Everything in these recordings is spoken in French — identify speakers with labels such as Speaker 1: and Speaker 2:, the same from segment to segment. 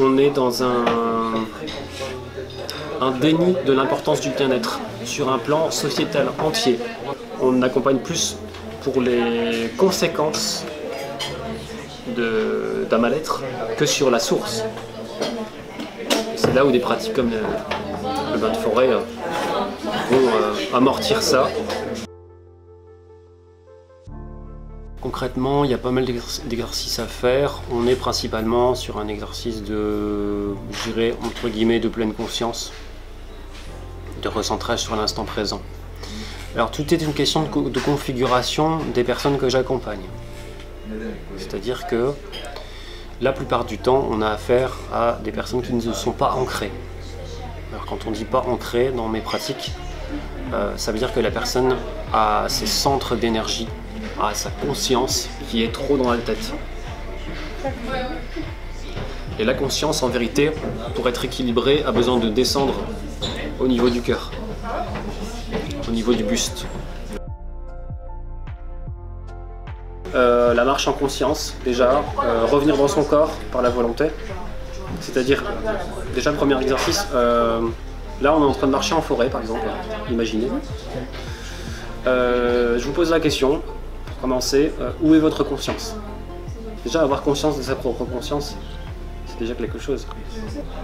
Speaker 1: on est dans un déni de l'importance du bien-être sur un plan sociétal entier. On accompagne plus pour les conséquences d'un mal-être que sur la source. C'est là où des pratiques comme le bain de forêt vont amortir ça. Concrètement, il y a pas mal d'exercices à faire. On est principalement sur un exercice de, je dirais, entre guillemets, de pleine conscience, de recentrage sur l'instant présent. Alors tout est une question de configuration des personnes que j'accompagne. C'est-à-dire que la plupart du temps, on a affaire à des personnes qui ne sont pas ancrées. Alors quand on dit pas ancrées dans mes pratiques, ça veut dire que la personne a ses centres d'énergie, a sa conscience qui est trop dans la tête. Et la conscience, en vérité, pour être équilibrée, a besoin de descendre au niveau du cœur, au niveau du buste. La marche en conscience, déjà, revenir dans son corps par la volonté. C'est-à-dire, déjà le premier exercice, là on est en train de marcher en forêt par exemple, imaginez. Je vous pose la question, pour commencer, où est votre conscience? Déjà avoir conscience de sa propre conscience, c'est déjà quelque chose.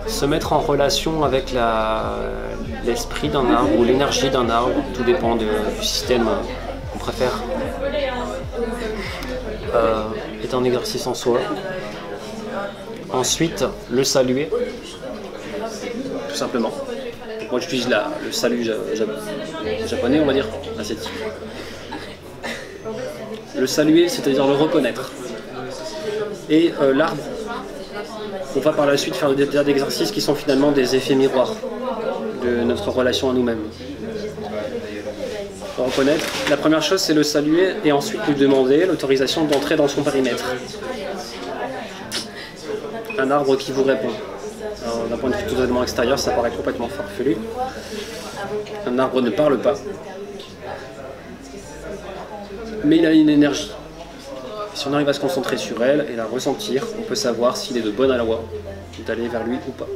Speaker 1: Se mettre en relation avec l'esprit d'un arbre ou l'énergie d'un arbre, tout dépend du système qu'on préfère, est un exercice en soi. Ensuite, le saluer, tout simplement. Moi j'utilise le salut japonais, on va dire, asiatique. Le saluer, c'est-à-dire le reconnaître. Et l'arbre, on va par la suite faire des tas d'exercices qui sont finalement des effets miroirs de notre relation à nous-mêmes. Pour reconnaître, la première chose c'est le saluer et ensuite lui demander l'autorisation d'entrer dans son périmètre. Un arbre qui vous répond. D'un point de vue totalement extérieur, ça paraît complètement farfelu. Un arbre ne parle pas, mais il a une énergie. Si on arrive à se concentrer sur elle et la ressentir, on peut savoir s'il est de bonne aloi d'aller vers lui ou pas.